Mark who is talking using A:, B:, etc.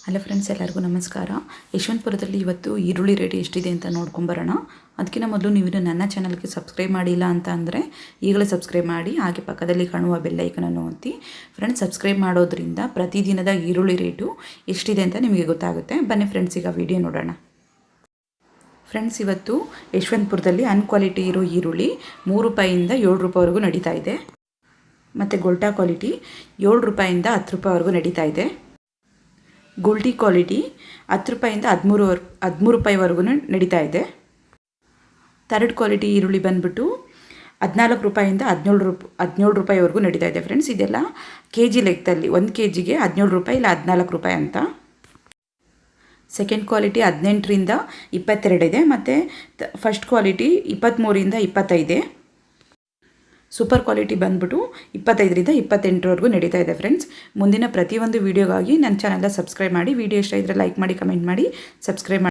A: Hello friends, ಎಲ್ಲರಿಗೂ ನಮಸ್ಕಾರ. ಯಶವಂತಪುರದಲ್ಲಿ ಇವತ್ತು ಈರುಳ್ಳಿ ರೇಟ್ ಎಷ್ಟಿದೆ ಅಂತ ನೋಡ್ಕೊಂಬರೋಣ. ಅದಕ್ಕಿಂತ ಮೊದಲು ನೀವು ನನ್ನ ಚಾನಲ್ಗೆ ಸಬ್ಸ್ಕ್ರೈಬ್ ಮಾಡಿಲ್ಲ ಅಂತ ಅಂದರೆ ಈಗಲೇ ಸಬ್ಸ್ಕ್ರೈಬ್ ಮಾಡಿ, ಹಾಗೆ ಪಕ್ಕದಲ್ಲಿ ಕಾಣುವ ಬೆಲ್ ಐಕನನ್ನು ಒತ್ತಿ. ಫ್ರೆಂಡ್ಸ್, ಸಬ್ಸ್ಕ್ರೈಬ್ ಮಾಡೋದ್ರಿಂದ ಪ್ರತಿದಿನದ ಈರುಳ್ಳಿ ರೇಟು ಎಷ್ಟಿದೆ ಅಂತ ನಿಮಗೆ ಗೊತ್ತಾಗುತ್ತೆ. ಬನ್ನಿ ಫ್ರೆಂಡ್ಸ್, ಈಗ ವಿಡಿಯೋ ನೋಡೋಣ. ಫ್ರೆಂಡ್ಸ್, ಇವತ್ತು ಯಶವಂತಪುರದಲ್ಲಿ ಅನ್ಕ್ವಾಲಿಟಿ ಇರೋ ಈರುಳ್ಳಿ 3 ರೂಪಾಯಿಂದ 7 ರೂಪಾಯಿವರೆಗೂ ನಡೀತಾ ಇದೆ. ಮತ್ತು ಗೋಲ್ಟಾ ಕ್ವಾಲಿಟಿ 7 ರೂಪಾಯಿಂದ 10 ರೂಪಾಯಿವರೆಗೂ ನಡೀತಾ ಇದೆ. ಗೋಲ್ಡಿ ಕ್ವಾಲಿಟಿ 10 ರೂಪಾಯಿಂದ 13 ರೂಪಾಯಿವರೆಗೂ ನಡೀತಾ ಇದೆ. ಥರ್ಡ್ ಕ್ವಾಲಿಟಿ ಈರುಳ್ಳಿ ಬಂದುಬಿಟ್ಟು 14 ರೂಪಾಯಿಂದ 17 ರೂಪಾಯಿವರೆಗೂ ನಡೀತಾ ಇದೆ. ಫ್ರೆಂಡ್ಸ್, ಇದೆಲ್ಲ ಕೆ ಜಿ ಲೆಕ್ಕದಲ್ಲಿ 1 ಕೆ ಜಿಗೆ 17 ರೂಪಾಯಿ ಇಲ್ಲ 14 ರೂಪಾಯಿ ಅಂತ. ಸೆಕೆಂಡ್ ಕ್ವಾಲಿಟಿ 18ರಿಂದ 22 ಇದೆ. ಮತ್ತು ಫಸ್ಟ್ ಕ್ವಾಲಿಟಿ 23ರಿಂದ 25. ಸೂಪರ್ ಕ್ವಾಲಿಟಿ ಬಂದುಬಿಟ್ಟು 25ರಿಂದ 28ವರೆಗೂ ನಡೀತಾ ಇದೆ. ಫ್ರೆಂಡ್ಸ್, ಮುಂದಿನ ಪ್ರತಿಯೊಂದು ವೀಡಿಯೋಗಾಗಿ ನನ್ನ ಚಾನಲ್ನ ಸಬ್ಸ್ಕ್ರೈಬ್ ಮಾಡಿ. ವಿಡಿಯೋ ಇಷ್ಟ ಇದ್ದರೆ ಲೈಕ್ ಮಾಡಿ, ಕಮೆಂಟ್ ಮಾಡಿ, ಸಬ್ಸ್ಕ್ರೈಬ್ ಮಾಡಿ.